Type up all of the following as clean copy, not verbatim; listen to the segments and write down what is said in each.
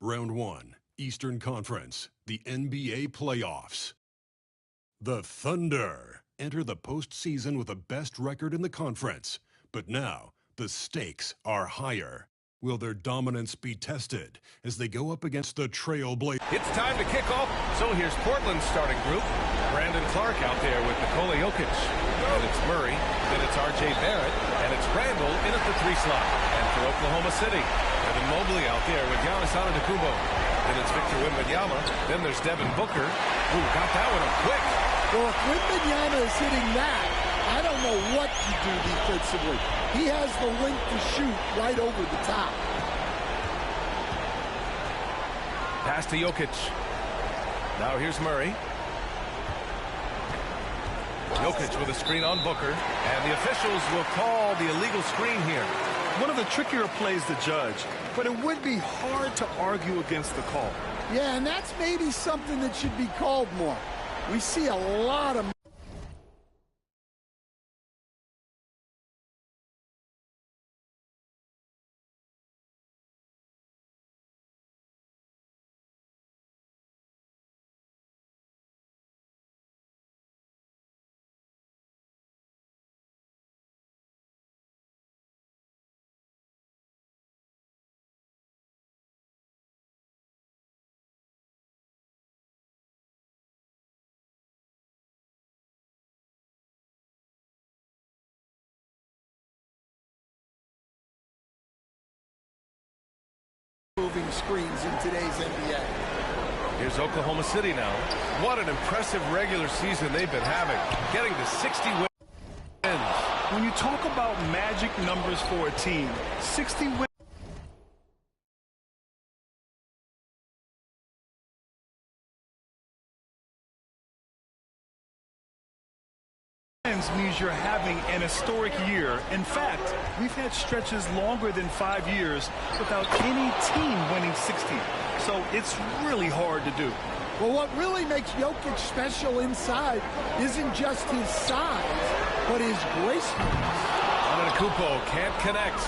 Round 1, Eastern Conference, the NBA playoffs. The Thunder enter the postseason with the best record in the conference. But now, the stakes are higher. Will their dominance be tested as they go up against the Trailblazers? It's time to kick off. So here's Portland's starting group. Brandon Clark out there with Nikola Jokic. And it's Murray. Then it's R.J. Barrett. And it's Randall in at the 3 slot. And for Oklahoma City, Evan Mobley out there with Giannis Antetokounmpo. Then it's Victor Wembanyama. Then there's Devin Booker. Ooh, got that one up quick. Well, if Wembanyama is hitting that, I don't know what to do defensively. He has the length to shoot right over the top. Pass to Jokic. Now here's Murray. Jokic with a screen on Booker. And the officials will call the illegal screen here. One of the trickier plays to judge, but it would be hard to argue against the call. Yeah, and that's maybe something that should be called more. We see a lot of moving screens in today's NBA. Here's Oklahoma City now. What an impressive regular season they've been having. Getting to 60 wins. When you talk about magic numbers for a team, 60 wins means you're having an historic year. In fact, we've had stretches longer than 5 years without any team winning 60. So it's really hard to do. Well, what really makes Jokic special inside isn't just his size, but his gracefulness. Antetokounmpo can't connect.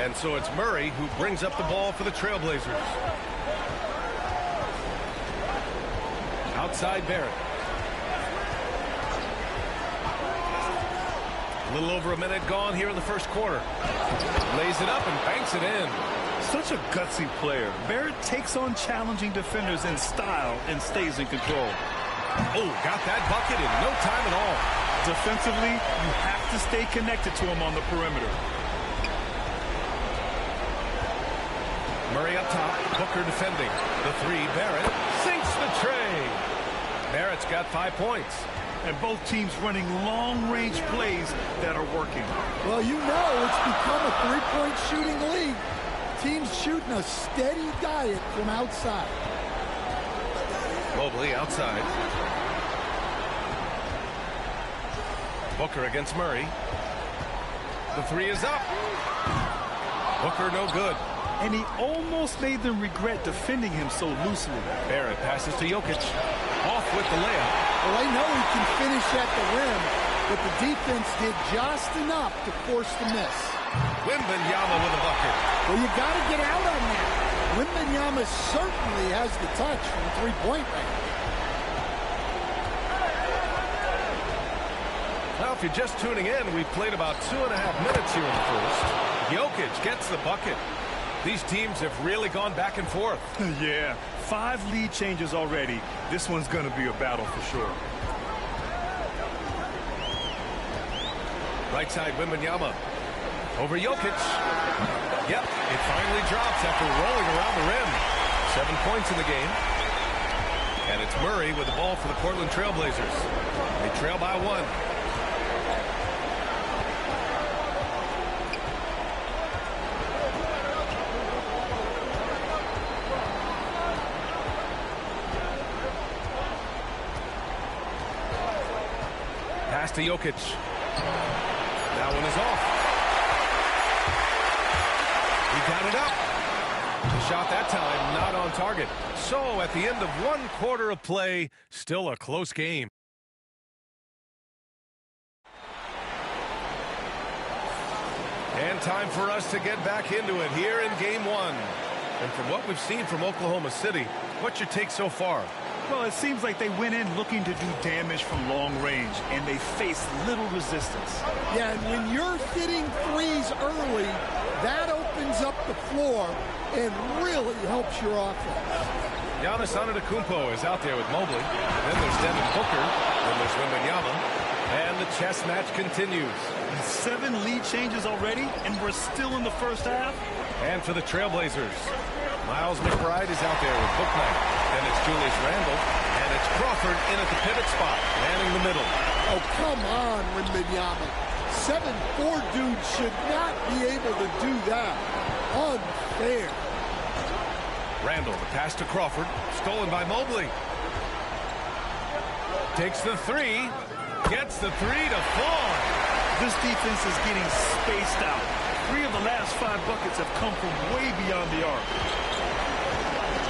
And so it's Murray who brings up the ball for the Trailblazers. Outside Barrett. A little over a minute gone here in the first quarter. Lays it up and banks it in. Such a gutsy player. Barrett takes on challenging defenders in style and stays in control. Oh, got that bucket in no time at all. Defensively, you have to stay connected to him on the perimeter. Murray up top. Booker defending. The three. Barrett sinks the tray. Barrett's got 5 points. And both teams running long-range plays that are working. Well, you know it's become a three-point shooting league. Teams shooting a steady diet from outside. Mobley outside. Booker against Murray. The three is up. Booker no good. And he almost made them regret defending him so loosely. Barrett passes to Jokic. Off with the layup. Well, I know he can finish at the rim, but the defense did just enough to force the miss. Wemby with a bucket. Well, you got to get out on that. Wemby certainly has the touch from three-point range. Now, if you're just tuning in, we've played about 2.5 minutes here in the first. Jokic gets the bucket. These teams have really gone back and forth. Yeah, 5 lead changes already. This one's going to be a battle for sure. Right side, Wemby. Over Jokic. Yep, it finally drops after rolling around the rim. 7 points in the game. And it's Murray with the ball for the Portland Trailblazers. They trail by 1. Pass to Jokic. That one is off. He got it up. The shot that time not on target. So at the end of 1 quarter of play, still a close game. And time for us to get back into it here in game 1. And from what we've seen from Oklahoma City, what's your take so far? Well, it seems like they went in looking to do damage from long range, and they faced little resistance. Yeah, and when you're hitting threes early, that opens up the floor and really helps your offense. Giannis Antetokounmpo is out there with Mobley. Then there's Devin Booker. Then there's Wemby. And the chess match continues. 7 lead changes already, and we're still in the first half. And for the Trailblazers, Miles McBride is out there with Booknight. Then it's Julius Randle, and it's Crawford in at the pivot spot, manning the middle. Oh, come on, Wemby. 7'4" dude should not be able to do that. Unfair. Randle, the pass to Crawford, stolen by Mobley. Takes the three, gets the three to fall. This defense is getting spaced out. 3 of the last 5 buckets have come from way beyond the arc.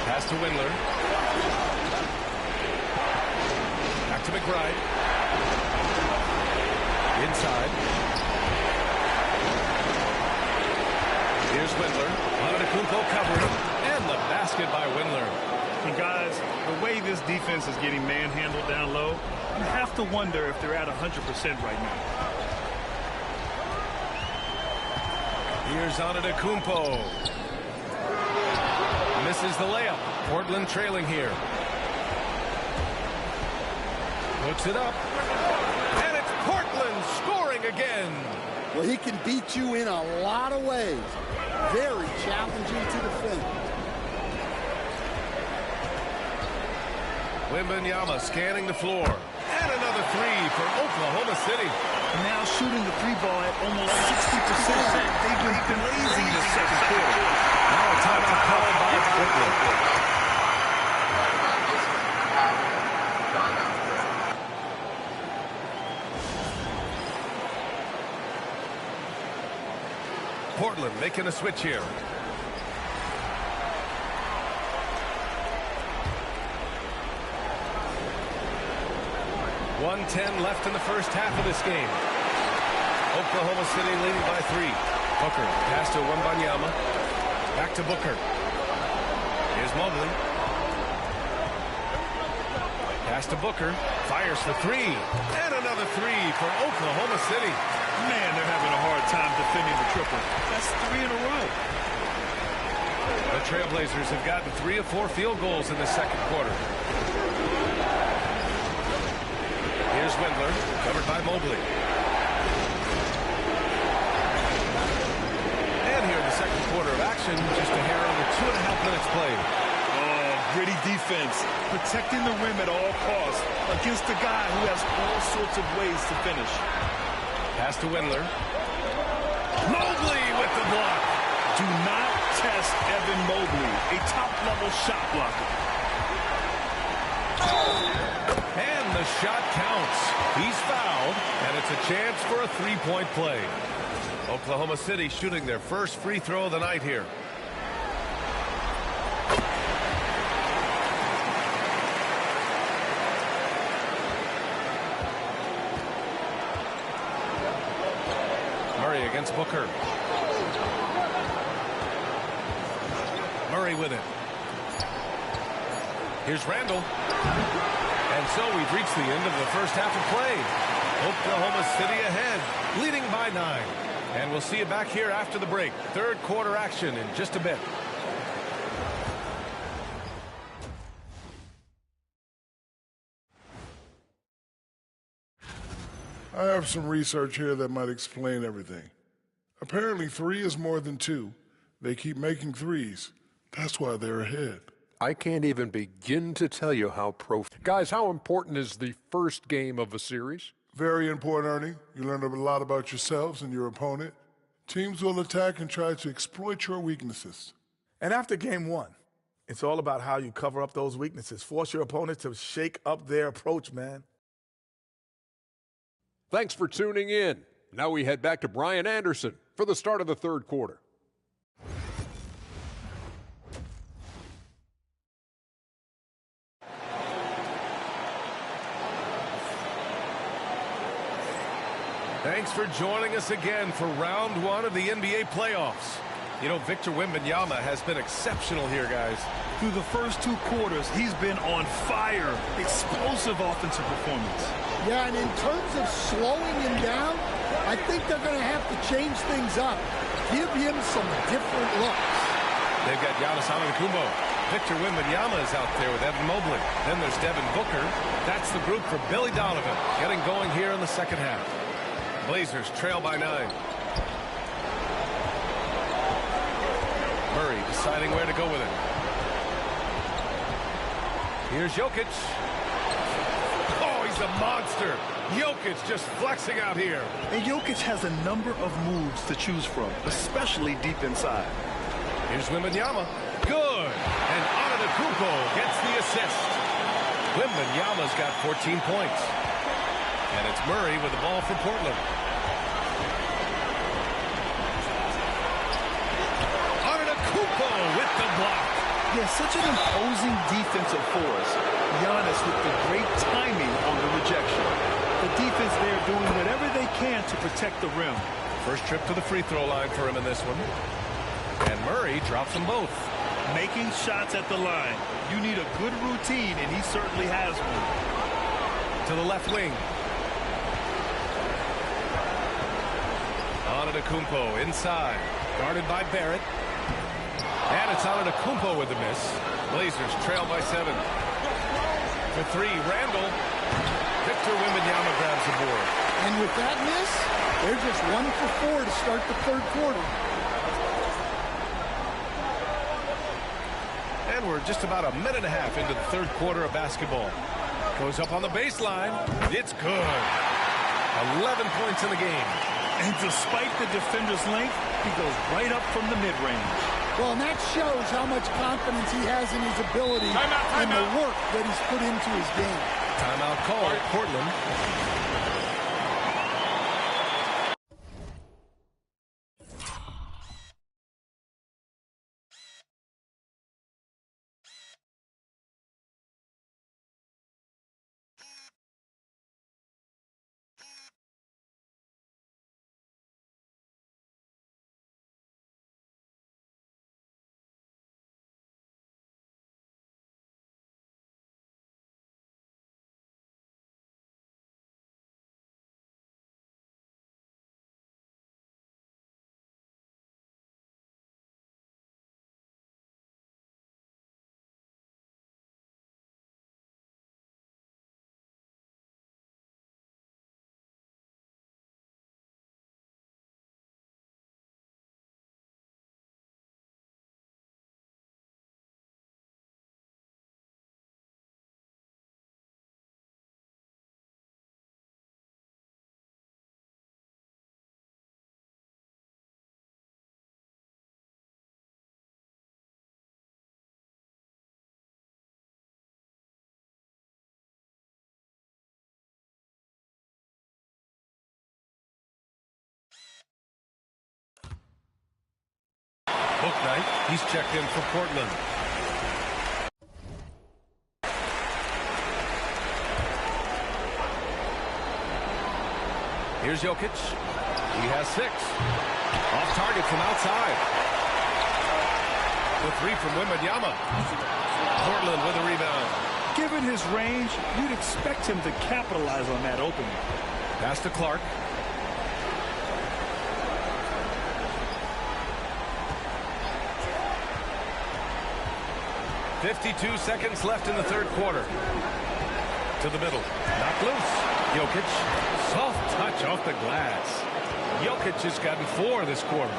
Pass to Windler. Back to McBride. Inside. Here's Windler. Antetokounmpo covering. And the basket by Windler. And guys, the way this defense is getting manhandled down low, you have to wonder if they're at 100% right now. Here's Antetokounmpo. Misses the layup. Portland trailing here. Puts it up. And it's Portland scoring again. Well, he can beat you in a lot of ways. Very challenging to defend. Wembanyama scanning the floor. And another three for Oklahoma City. Now shooting the 3 ball at almost 60%. They've been blazing the second quarter. Now a timeout called by Portland. Portland making a switch here. .110 left in the first half of this game. Oklahoma City leading by 3. Booker, pass to Wembanyama. Back to Booker. Here's Mobley. Pass to Booker. Fires for three. And another three for Oklahoma City. Man, they're having a hard time defending the triple. That's 3 in a row. The Trailblazers have gotten 3 of 4 field goals in the second quarter. Here's Windler, covered by Mobley. And here in the second quarter of action, just a hair under 2.5 minutes played. Oh, gritty defense, protecting the rim at all costs against a guy who has all sorts of ways to finish. Pass to Windler. Mobley with the block. Do not test Evan Mobley, a top-level shot blocker. And the shot counts. He's fouled, and it's a chance for a three-point play. Oklahoma City shooting their first free throw of the night here. Murray against Booker. Murray with it. Here's Randall. And so we've reached the end of the first half of play. Oklahoma City ahead, leading by 9. And we'll see you back here after the break. Third quarter action in just a bit. I have some research here that might explain everything. Apparently 3 is more than 2. They keep making threes. That's why they're ahead. I can't even begin to tell you how Guys, how important is the first game of a series? Very important, Ernie. You learn a lot about yourselves and your opponent. Teams will attack and try to exploit your weaknesses. And after game 1, it's all about how you cover up those weaknesses. Force your opponent to shake up their approach, man. Thanks for tuning in. Now we head back to Brian Anderson for the start of the third quarter. Thanks for joining us again for round 1 of the NBA playoffs. You know, Victor Wembanyama has been exceptional here, guys. Through the first 2 quarters, he's been on fire. Explosive offensive performance. Yeah, and in terms of slowing him down, I think they're going to have to change things up. Give him some different looks. They've got Giannis Antetokounmpo. Victor Wembanyama is out there with Evan Mobley. Then there's Devin Booker. That's the group for Billy Donovan, getting going here in the second half. Blazers trail by 9. Murray deciding where to go with it. Here's Jokic. Oh, he's a monster. Jokic just flexing out here. And Jokic has a number of moves to choose from, especially deep inside. Here's Wembanyama. Good. And Antetokounmpo gets the assist. Wembanyama's got 14 points. And it's Murray with the ball for Portland. Antetokounmpo with the block. Yeah, such an imposing defensive force. Giannis with the great timing on the rejection. The defense there doing whatever they can to protect the rim. First trip to the free throw line for him in this one. And Murray drops them both. Making shots at the line. You need a good routine, and he certainly has one. To the left wing. Antetokounmpo inside. Guarded by Barrett. And it's Antetokounmpo with the miss. Blazers trail by 7. For 3, Randall. Victor Wembanyama grabs the board. And with that miss, they're just 1 for 4 to start the third quarter. And we're just about a minute and a half into the third quarter of basketball. Goes up on the baseline. It's good. 11 points in the game. And despite the defender's length, he goes right up from the mid-range. Well, and that shows how much confidence he has in his ability and the work that he's put into his game. Timeout called, Portland. Booknight, he's checked in for Portland. Here's Jokic. He has 6. Off target from outside. The 3 from Wemby. Portland with a rebound. Given his range, you'd expect him to capitalize on that opening. Pass to Clark. .52 seconds left in the third quarter. To the middle. Knocked loose. Jokic. Soft touch off the glass. Jokic has gotten 4 this quarter.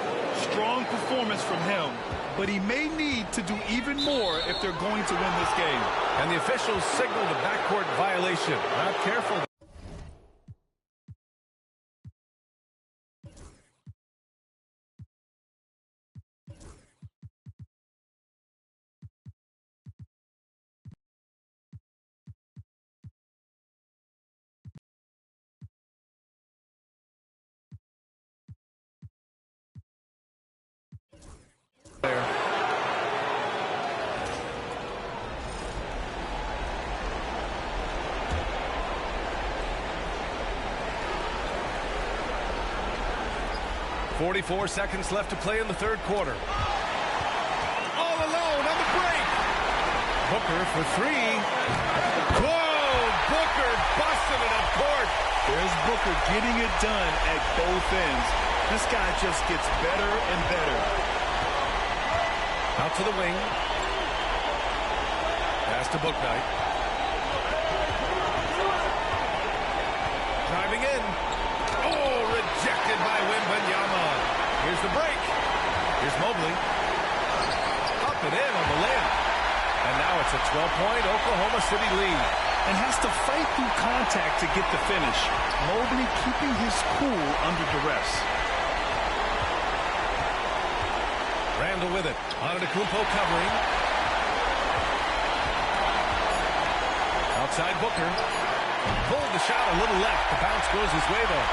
Strong performance from him, but he may need to do even more if they're going to win this game. And the officials signaled a backcourt violation. Not careful. There. .44 seconds left to play in the third quarter. All alone on the break. Booker for 3. Whoa! Booker busting it up court. There's Booker getting it done at both ends. This guy just gets better and better. Out to the wing. Pass to Booknight. Driving in. Oh, rejected by Wemby. Here's the break. Here's Mobley. Up and in on the layup. And now it's a 12-point Oklahoma City lead. And has to fight through contact to get the finish. Mobley keeping his cool under duress. Randall with it. Antetokounmpo covering. Outside Booker. Pulled the shot a little left. The bounce goes his way, though.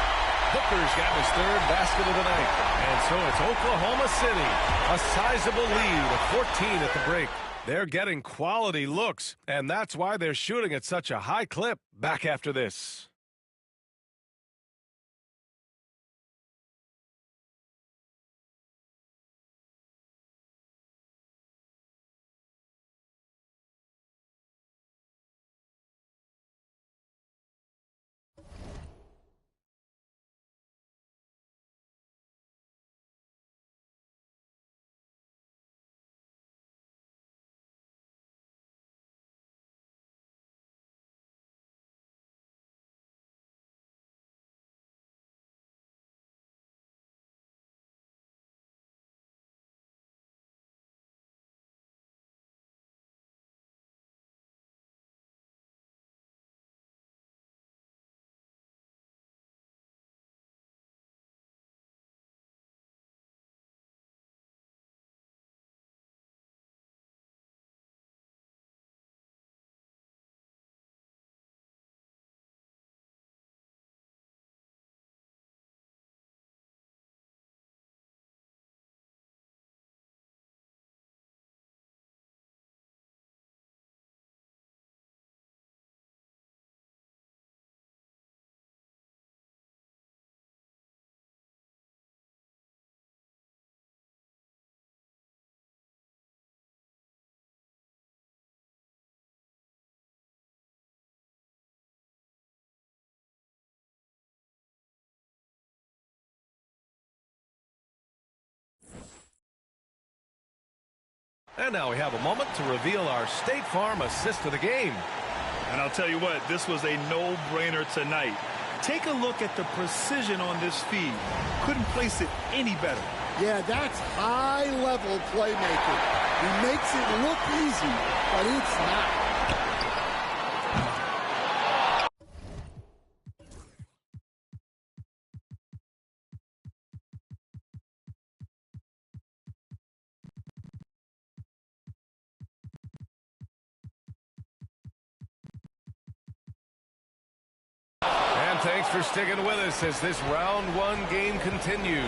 Booker's got his 3rd basket of the night. And so it's Oklahoma City. A sizable lead of 14 at the break. They're getting quality looks, and that's why they're shooting at such a high clip. Back after this. And now we have a moment to reveal our State Farm assist of the game. And I'll tell you what, this was a no-brainer tonight. Take a look at the precision on this feed. Couldn't place it any better. Yeah, that's high-level playmaking. He makes it look easy, but it's not. Thanks for sticking with us as this round 1 game continues.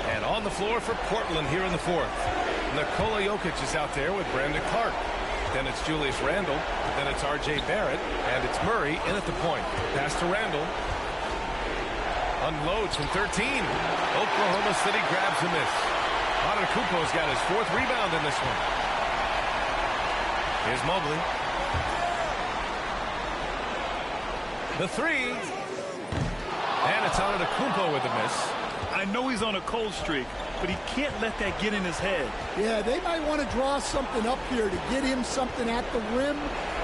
And on the floor for Portland here in the 4th. Nikola Jokic is out there with Brandon Clark. Then it's Julius Randle. Then it's R.J. Barrett. And it's Murray in at the point. Pass to Randle. Unloads from 13. Oklahoma City grabs a miss. Antetokounmpo's got his 4th rebound in this one. Here's Mobley. The 3. And it's Antetokounmpo with the miss. I know he's on a cold streak, but he can't let that get in his head. Yeah, they might want to draw something up here to get him something at the rim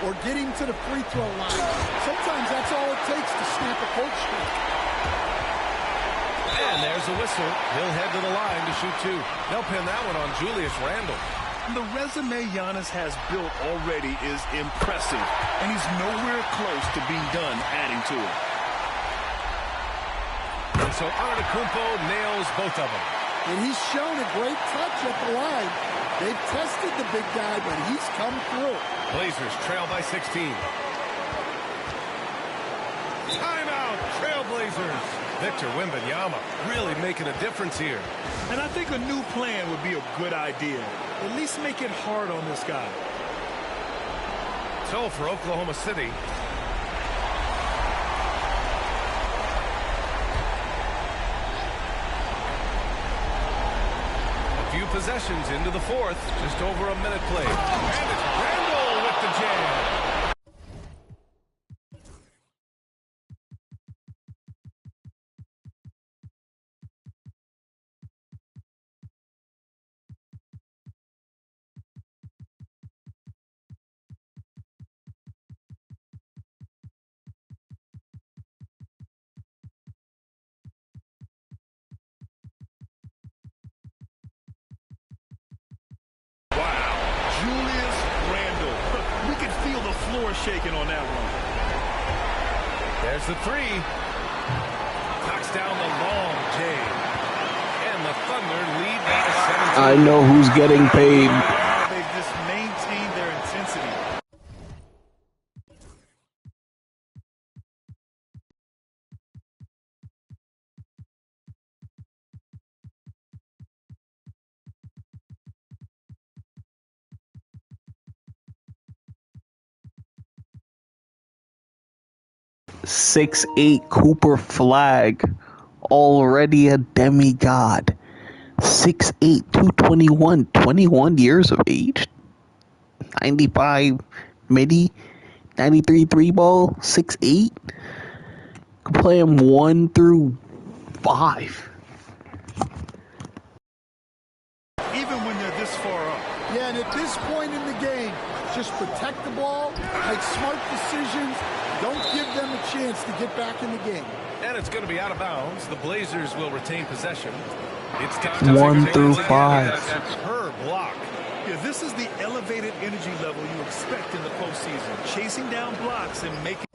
or get him to the free throw line. Sometimes that's all it takes to snap a cold streak. And there's a whistle. He'll head to the line to shoot 2. They'll pin that one on Julius Randle. The resume Giannis has built already is impressive, and he's nowhere close to being done adding to it. And so Antetokounmpo nails both of them. And he's shown a great touch at the line. They've tested the big guy, but he's come through. Blazers trail by 16. Timeout, Trailblazers. Victor Wembanyama really making a difference here. And I think a new plan would be a good idea. At least make it hard on this guy. So for Oklahoma City, a few possessions into the 4th, just over a minute played. And it's Randle with the jam. Julius Randle. We can feel the floor shaking on that one. There's the 3. Knocks down the long J. And the Thunder lead by 17. I know who's getting paid. They've just maintained their intensity. Six 6'8" Cooper Flag, already a demigod. 6'8", 221, 21 years of age. 95 midi, 93 3 ball, 6'8". Could play him 1 through 5. Even when they're this far up. Yeah, and at this point in the game, just protect the ball, make smart decisions, don't give them a chance to get back in the game. And it's going to be out of bounds. The Blazers will retain possession. It's time 1 through 5. That's her block. Yeah, this is the elevated energy level you expect in the postseason. Chasing down blocks and making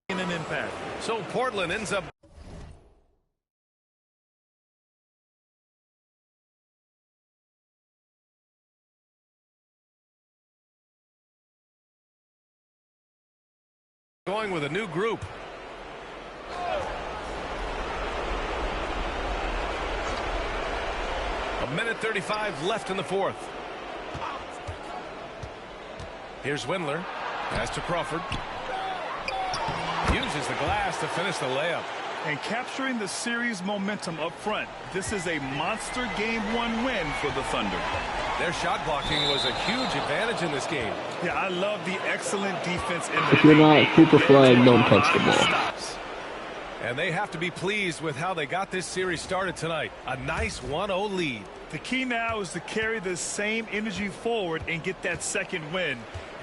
an impact. So Portland ends up going with a new group. A minute 35 left in the 4th. Here's Windler. Pass to Crawford. Uses the glass to finish the layup. And capturing the series momentum up front. This is a monster Game 1 win for the Thunder. Their shot blocking was a huge advantage in this game. Yeah, I love the excellent defense in the If you're not Cooper Flag, don't touch the ball. Stops. And they have to be pleased with how they got this series started tonight. A nice 1-0 lead. The key now is to carry the same energy forward and get that second win.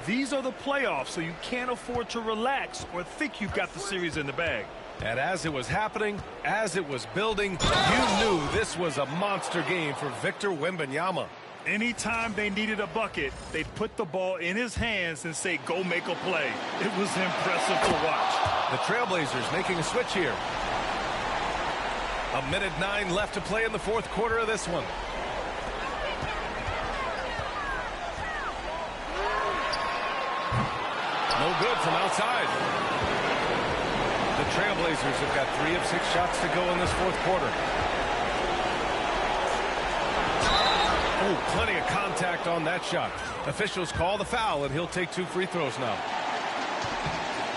These are the playoffs, so you can't afford to relax or think you've got the series in the bag. And as it was happening, as it was building, you knew this was a monster game for Victor Wembanyama. Anytime they needed a bucket, they'd put the ball in his hands and say, go make a play. It was impressive to watch. The Trailblazers making a switch here. A minute 9 left to play in the 4th quarter of this one. No good from outside. The Trailblazers have got 3 of 6 shots to go in this 4th quarter. Oh, Plenty of contact on that shot. Officials call the foul, and he'll take 2 free throws now.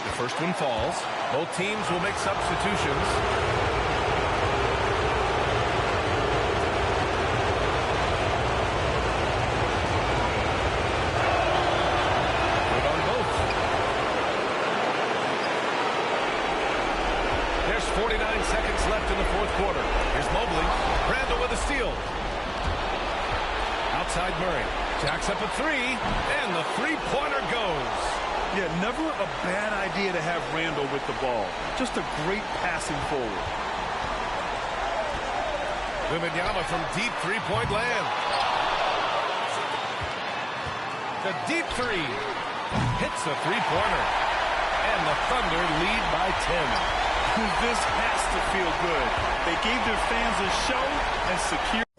The first one falls. Both teams will make substitutions. Good on both. There's 49 seconds left in the fourth quarter. Here's Mobley. Randall with a steal. Outside Murray. Jacks up a 3, and the three-pointer goes. Yeah, never a bad idea to have Randall with the ball. Just a great passing forward. Wemby from deep three-point land. The deep 3 hits a three-pointer. And the Thunder lead by 10. This has to feel good. They gave their fans a show and secured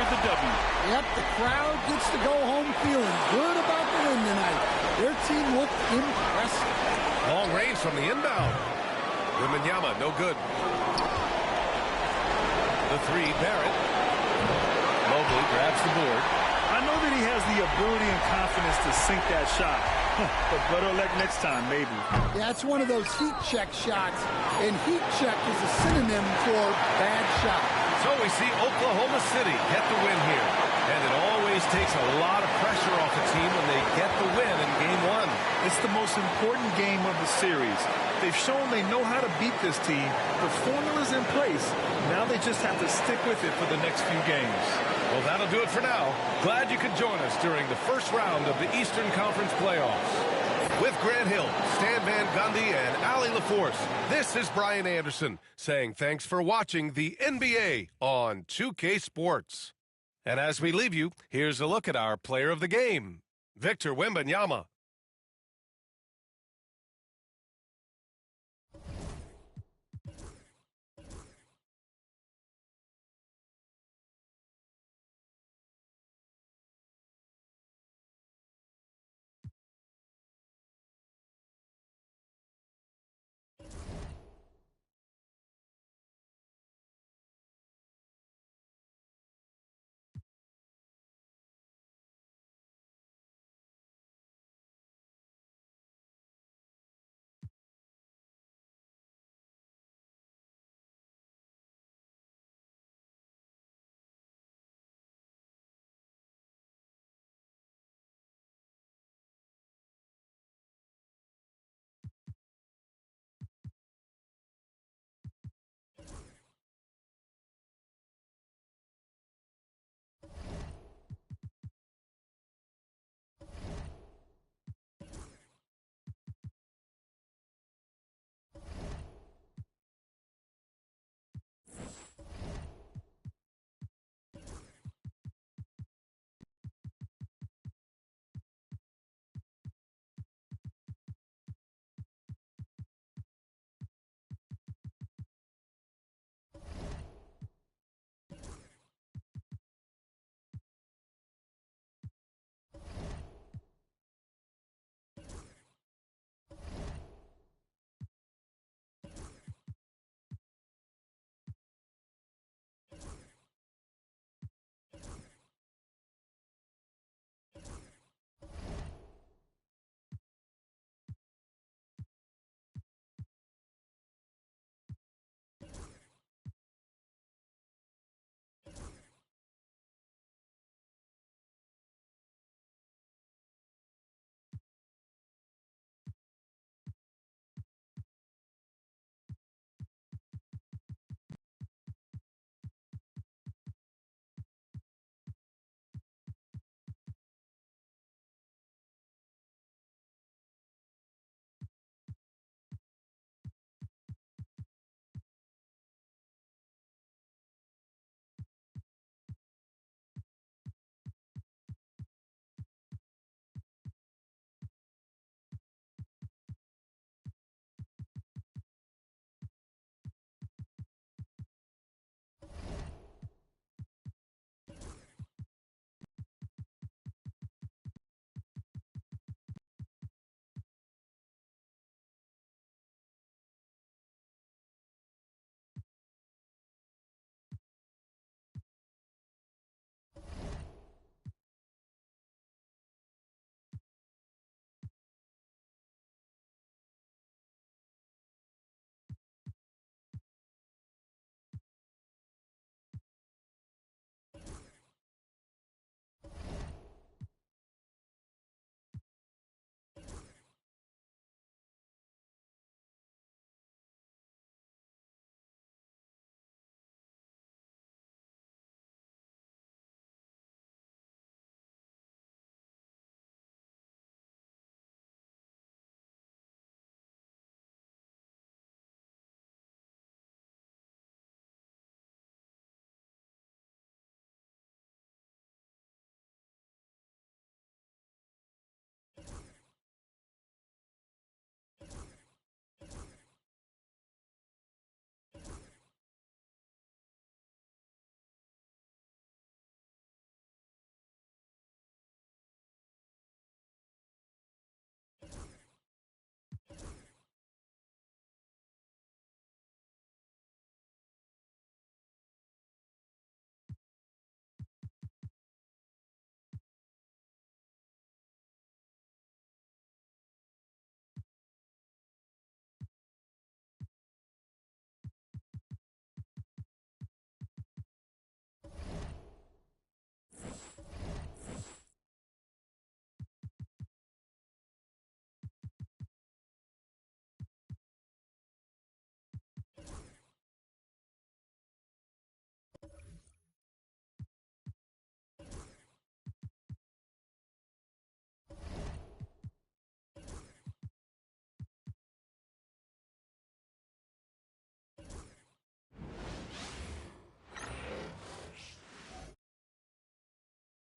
the W. Yep, the crowd gets to go home feeling good about the win tonight. Their team looked impressive. Long range from the inbound. Wemby, no good. The 3, Barrett. Mobley grabs the board. I know that he has the ability and confidence to sink that shot. But better luck next time, maybe. Yeah, it's one of those heat check shots. And heat check is a synonym for bad shot. So we see Oklahoma City get the win here. And it always takes a lot of pressure off the team when they get the win in Game 1. It's the most important game of the series. They've shown they know how to beat this team. The formula's in place. Now they just have to stick with it for the next few games. Well, that'll do it for now. Glad you could join us during the first round of the Eastern Conference playoffs. With Grant Hill, Stan Van Gundy, and Allie LaForce, this is Brian Anderson saying thanks for watching the NBA on 2K Sports. And as we leave you, here's a look at our player of the game, Victor Wembanyama.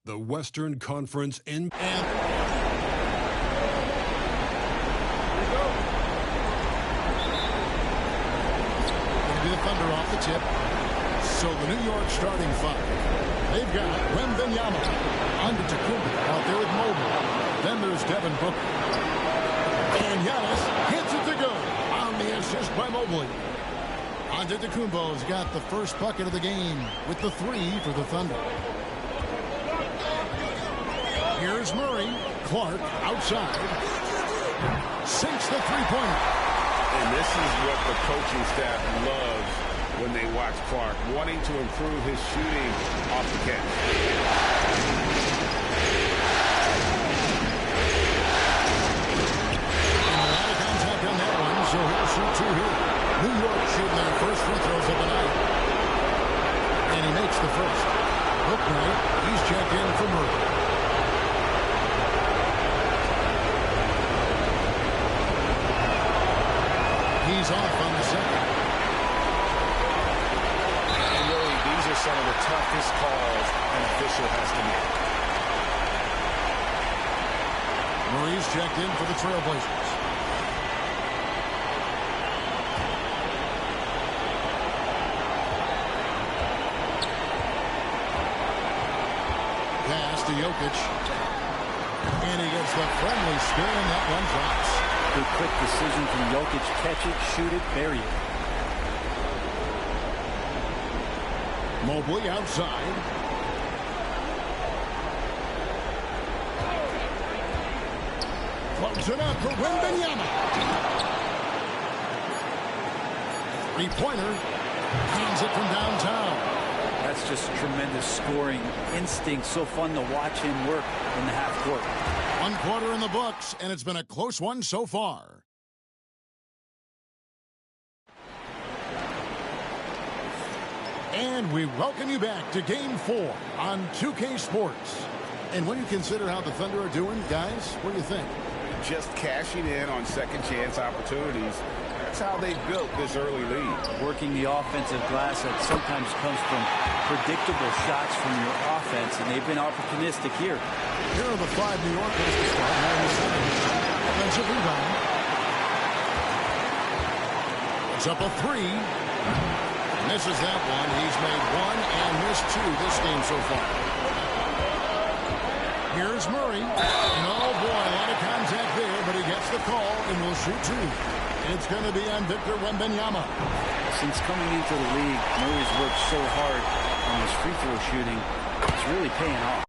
The Western Conference And be the Thunder off the tip. So the New York starting five. They've got Wemby Antetokounmpo out there with Mobley. Then there's Devin Booker. And Giannis hits it to go on the assist by Mobley. Antetokounmpo's got the first bucket of the game with the three for the Thunder. Here's Murray. Clark outside. Sinks the three-pointer. And this is what the coaching staff loves when they watch Clark, wanting to improve his shooting off the catch. And a lot of contact on that one, so he'll shoot two here. New York shooting their first free throws of the night. And he makes the first. Booknight, he's checked in for Murray. He's off on the second. And really, these are some of the toughest calls an official has to make. Murray's checked in for the Trailblazers. Pass to Jokic. And he gets the friendly spin, and that one drops. Good quick decision from Jokic. Catch it, shoot it, bury it. Mobley outside. Floats it up for Wembanyama. Three-pointer. Hands it from downtown. That's just tremendous scoring instinct. So fun to watch him work in the half court. 1 quarter in the books, and it's been a close one so far. And we welcome you back to Game 4 on 2K Sports. And when you consider how the Thunder are doing, guys, what do you think? Just cashing in on second chance opportunities. That's how they built this early lead. Working the offensive glass that sometimes comes from predictable shots from your offense, and they've been opportunistic here. Here are the five New Yorkers to start here in the second. Offensive rebound. It's up a three. Misses that one. He's made one and missed two this game so far. Here's Murray. And oh boy, a lot of contact there, but he gets the call and will shoot two. It's going to be on Victor Wembanyama. Since coming into the league, Murray's worked so hard on his free throw shooting. It's really paying off.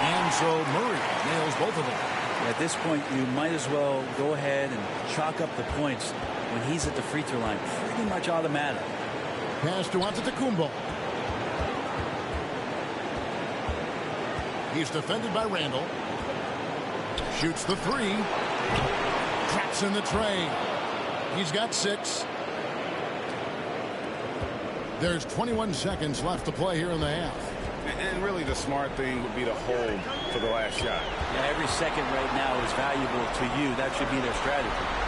And so Murray nails both of them. At this point, you might as well go ahead and chalk up the points when he's at the free throw line. Pretty much automatic. Pass to Antetokounmpo. He's defended by Randall. Shoots the three. Drops in the tray. He's got 6. There's 21 seconds left to play here in the half. And really the smart thing would be to hold for the last shot. Yeah, every second right now is valuable to you. That should be their strategy.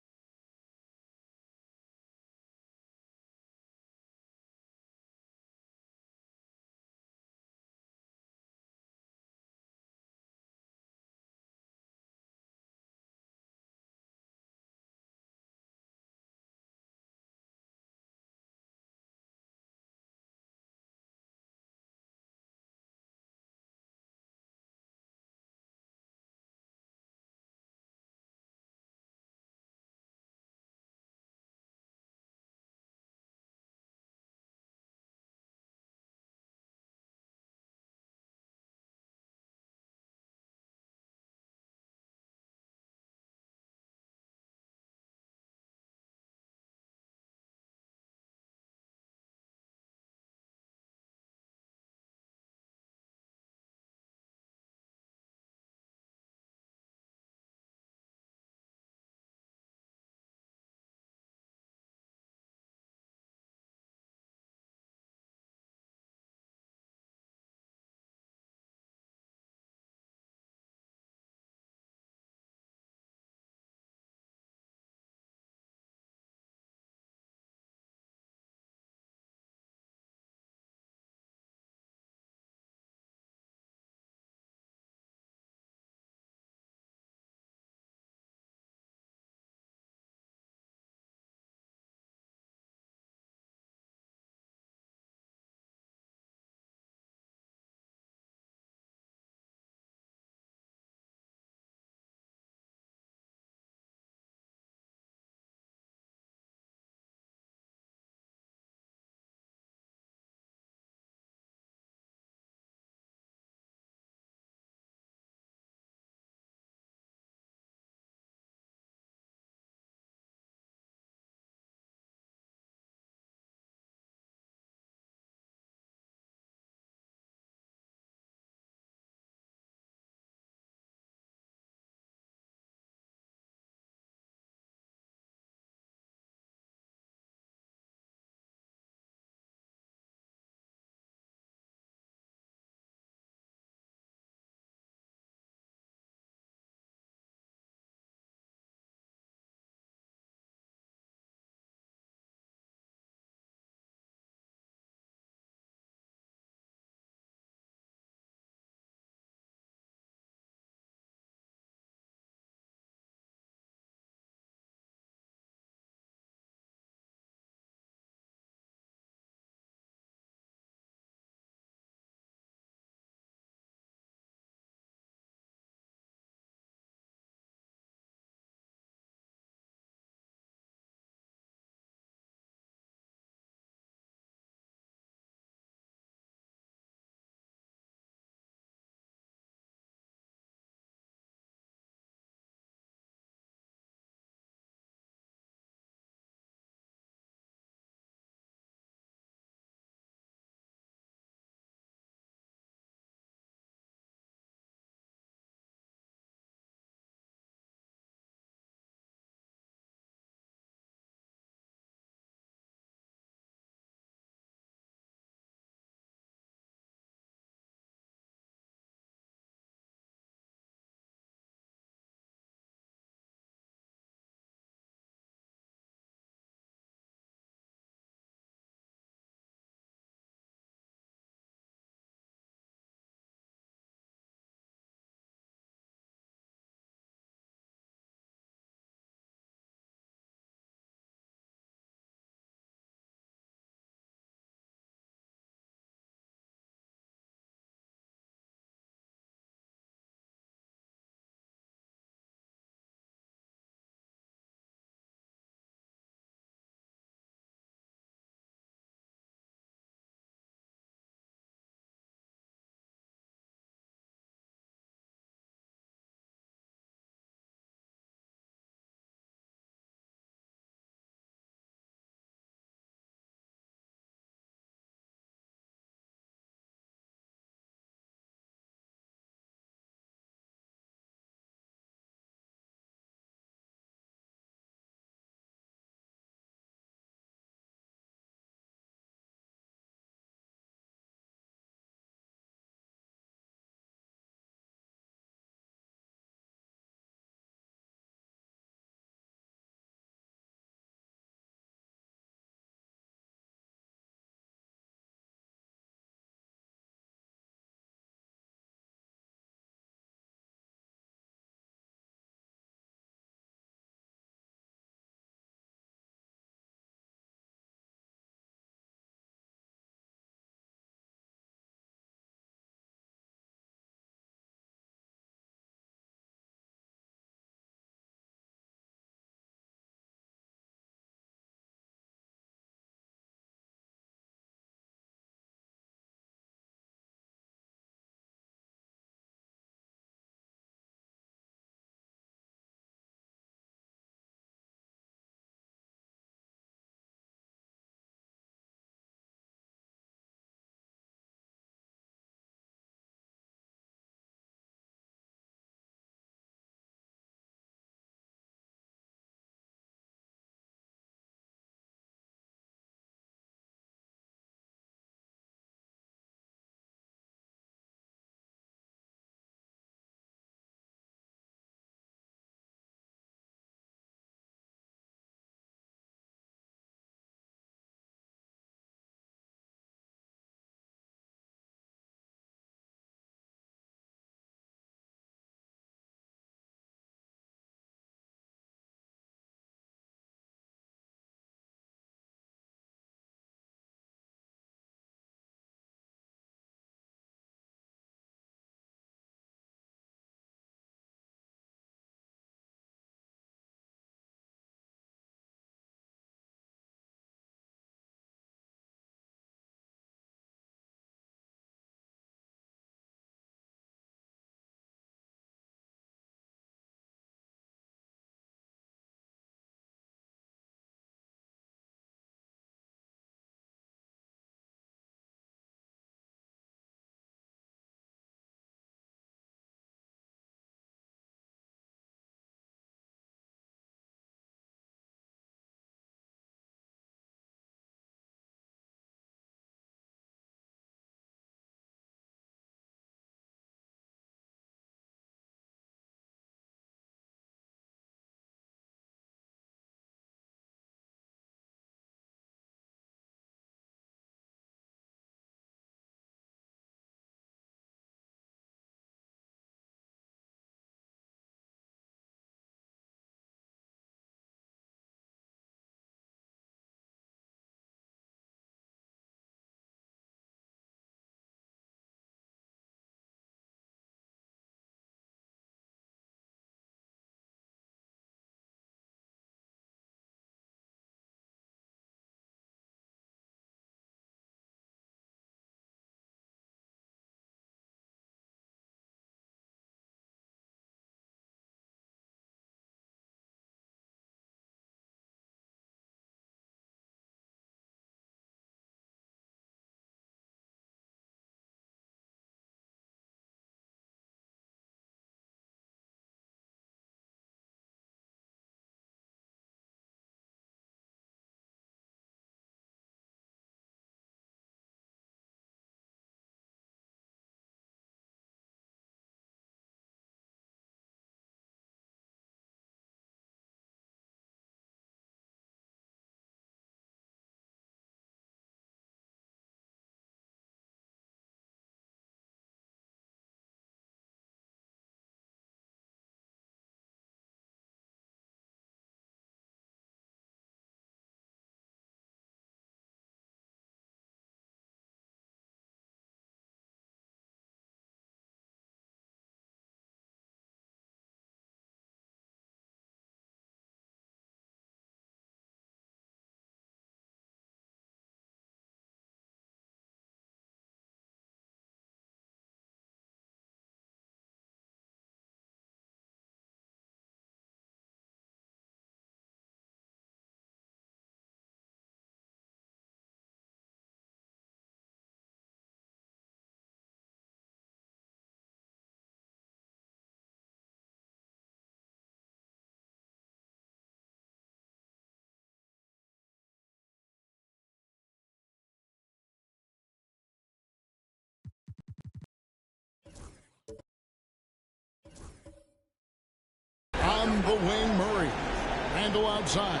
go outside.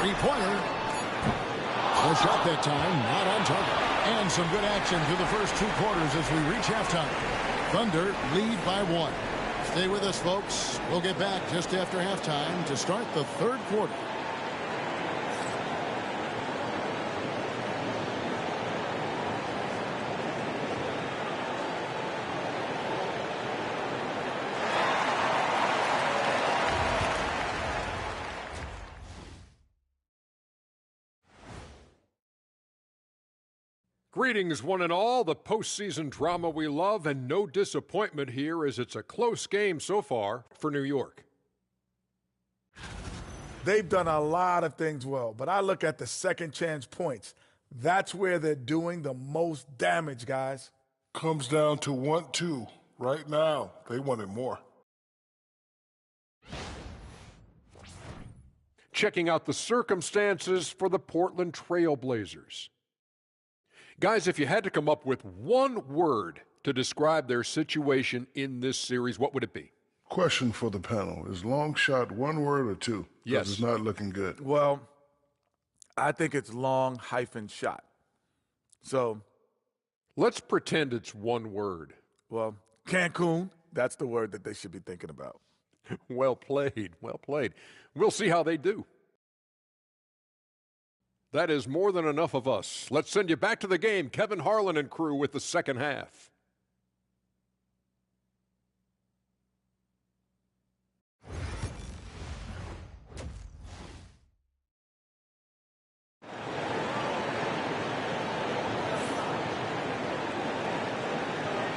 Three-pointer. The shot that time, not on target. And some good action through the first 2 quarters as we reach halftime. Thunder lead by 1. Stay with us, folks. We'll get back just after halftime to start the 3rd quarter. Greetings, one and all. The postseason drama we love, and no disappointment here as it's a close game so far for New York. They've done a lot of things well, but I look at the second chance points. That's where they're doing the most damage, guys. Comes down to 1-2. Right now, they wanted more. Checking out the circumstances for the Portland Trail Blazers. Guys, if you had to come up with one word to describe their situation in this series, what would it be? Question for the panel. Is long shot one word or two? Yes. It's not looking good. Well, I think it's long-shot. So let's pretend it's one word. Well, Cancun, that's the word that they should be thinking about. Well played. Well played. We'll see how they do. That is more than enough of us. Let's send you back to the game. Kevin Harlan and crew with the second half.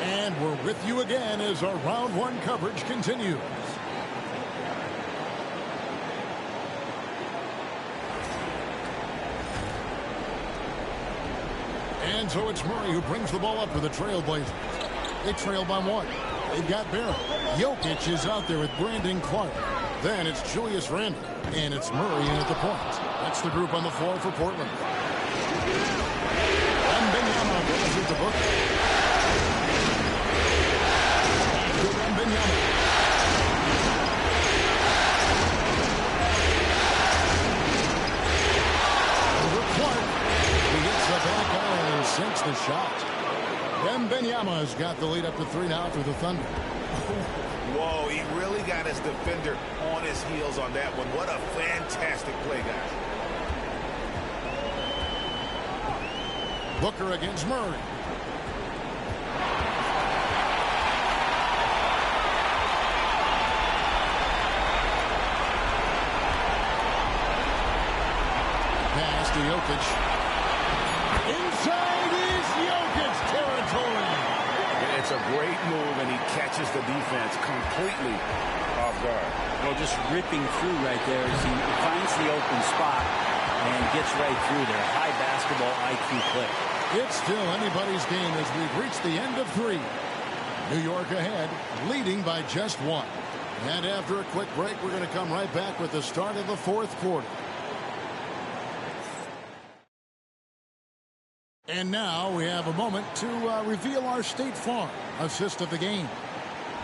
And we're with you again as our round 1 coverage continues. And so it's Murray who brings the ball up for the Trailblazers. They trail by 1. They've got Barrett. Jokic is out there with Brandon Clark. Then it's Julius Randle. And it's Murray in at the point. That's the group on the floor for Portland. Wemby brings it to Booker. Back to Wemby. Sinks the shot. Wembenyama's got the lead up to 3 now for the Thunder. Whoa, he really got his defender on his heels on that one. What a fantastic play, guys. Booker against Murray. Pass to Jokic. Inside is Jokic territory. It's a great move, and he catches the defense completely off guard. Well, just ripping through right there as he finds the open spot and gets right through there. High basketball IQ play. It's still anybody's game as we've reached the end of 3. New York ahead, leading by just 1. And after a quick break, we're going to come right back with the start of the 4th quarter. And now we have a moment to reveal our State Farm assist of the game.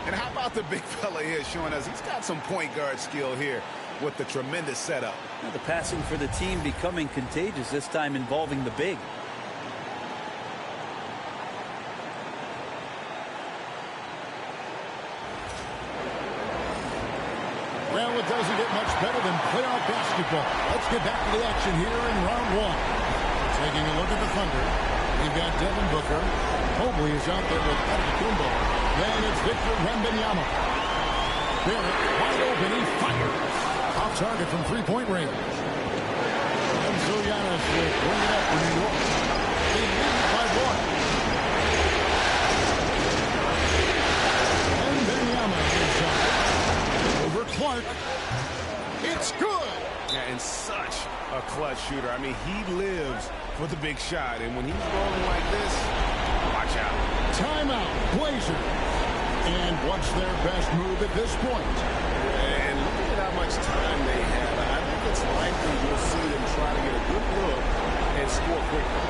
And how about the big fella here showing us he's got some point guard skill here with the tremendous setup. Now the passing for the team becoming contagious, this time involving the big. Well, it doesn't get much better than playoff basketball. Let's get back to the action here in round 1. Taking a look at the Thunder, we've got Devin Booker. Mobley is out there with Antetokounmpo. Then it's Victor Wembanyama. Barrett wide open, he fires. Off target from 3-point range. And so Giannis will bring it up for New York. They lead by 1. Wembanyama is up. Over Clark. It's good. Yeah, and such a clutch shooter. I mean, he lives for the big shot, and when he's rolling like this, watch out. Timeout, Blazers. And what's their best move at this point? And look at how much time they have. I think it's likely you'll see them try to get a good look and score quickly.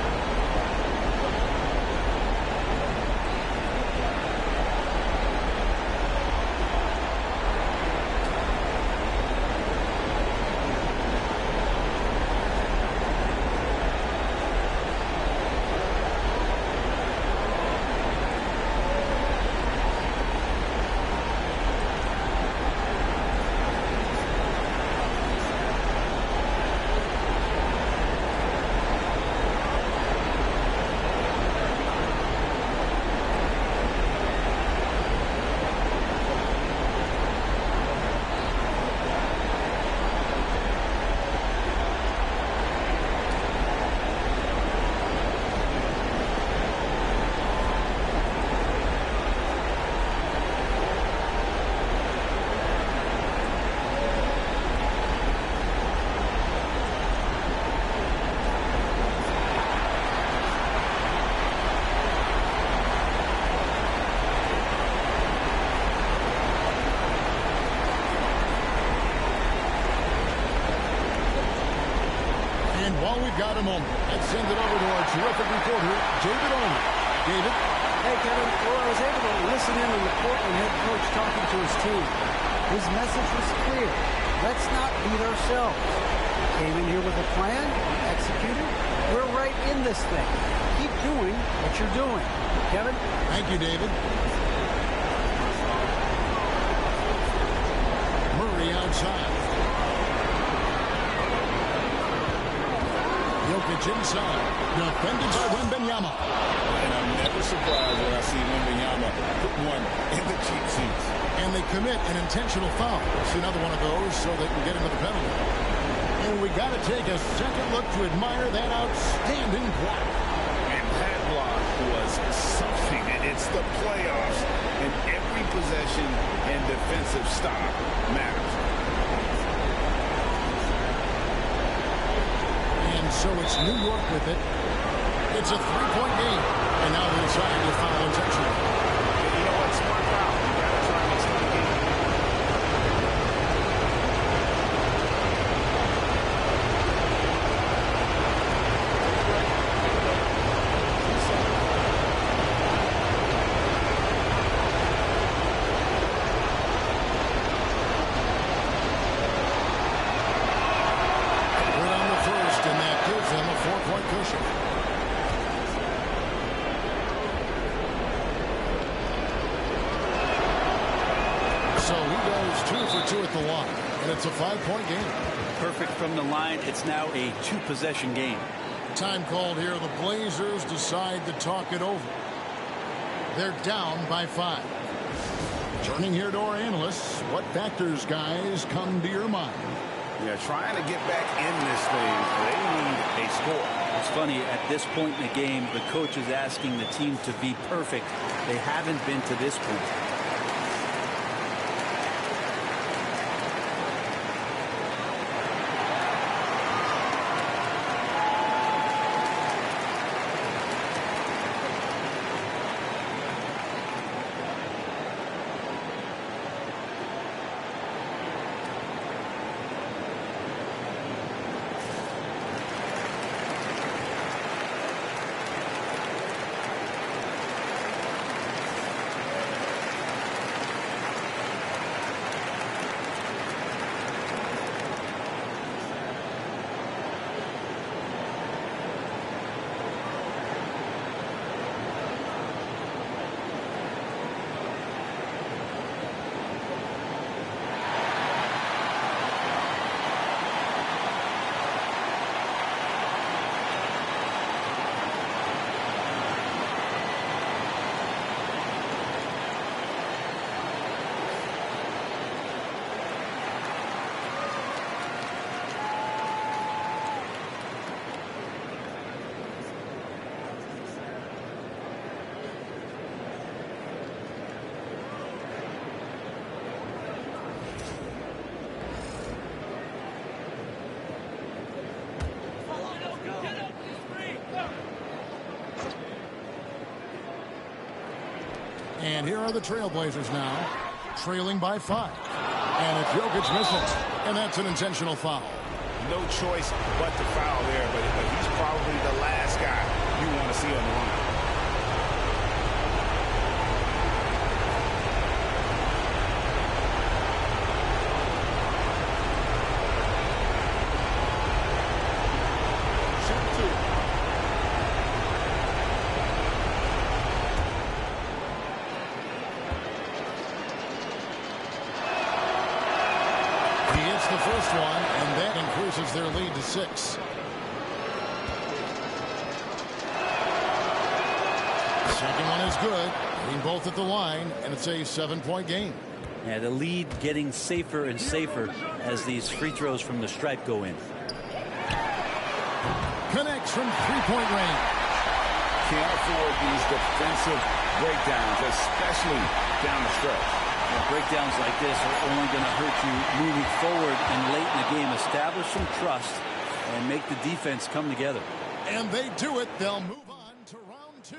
And while we've got a moment, let's send it over to our terrific reporter, David Olney. David? Hey, Kevin. Well, I was able to listen in on the Portland head coach talking to his team. His message was clear. Let's not beat ourselves. Came in here with a plan, executed. We're right in this thing. Keep doing what you're doing. Kevin? Thank you, David. Murray outside. Jokic inside. Defended by Wembenyama. And I'm never surprised when I see Wembenyama put one in the cheap seats. And they commit an intentional foul. It's another one of those so they can get into the penalty. And we got to take a second look to admire that outstanding block. And that block was something. It's the playoffs, and every possession and defensive stop matters. And so it's New York with it. It's a three-point game. And now they decide to foul intentionally. You know what? Smart foul. You got to try and extend the game. We're on the first, and that gives them a 4-point cushion. So he goes 2 for 2 at the line, and it's a 5-point game. Perfect from the line. It's now a 2-possession game. Time called here. The Blazers decide to talk it over. They're down by 5. Turning here to our analysts, what factors, guys, come to your mind? Yeah, trying to get back in this thing. They need a score. It's funny, at this point in the game, the coach is asking the team to be perfect. They haven't been to this point. And here are the Trailblazers now, trailing by 5. And it's Jokic missing, and that's an intentional foul. No choice but to foul there, but he's probably the last guy you want to see on the line. The first one, and that increases their lead to 6. The second one is good, hitting both at the line, and it's a 7-point game. Yeah, the lead getting safer and safer as these free throws from the stripe go in. Connects from 3-point range. Can't afford these defensive breakdowns, especially down the stretch. Breakdowns like this are only going to hurt you moving forward and late in the game. Establish some trust and make the defense come together. And they do it. They'll move on to round 2.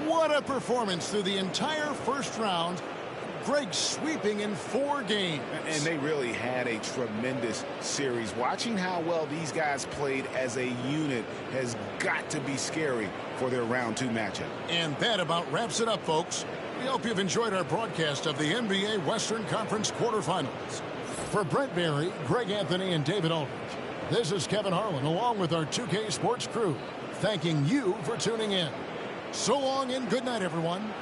What a performance through the entire first round. Greg sweeping in 4 games. And they really had a tremendous series. Watching how well these guys played as a unit has got to be scary for their round 2 matchup. And that about wraps it up, folks. We hope you've enjoyed our broadcast of the NBA Western Conference quarterfinals. For Brent Berry, Greg Anthony, and David Aldridge, this is Kevin Harlan along with our 2K Sports crew, thanking you for tuning in. So long and good night, everyone.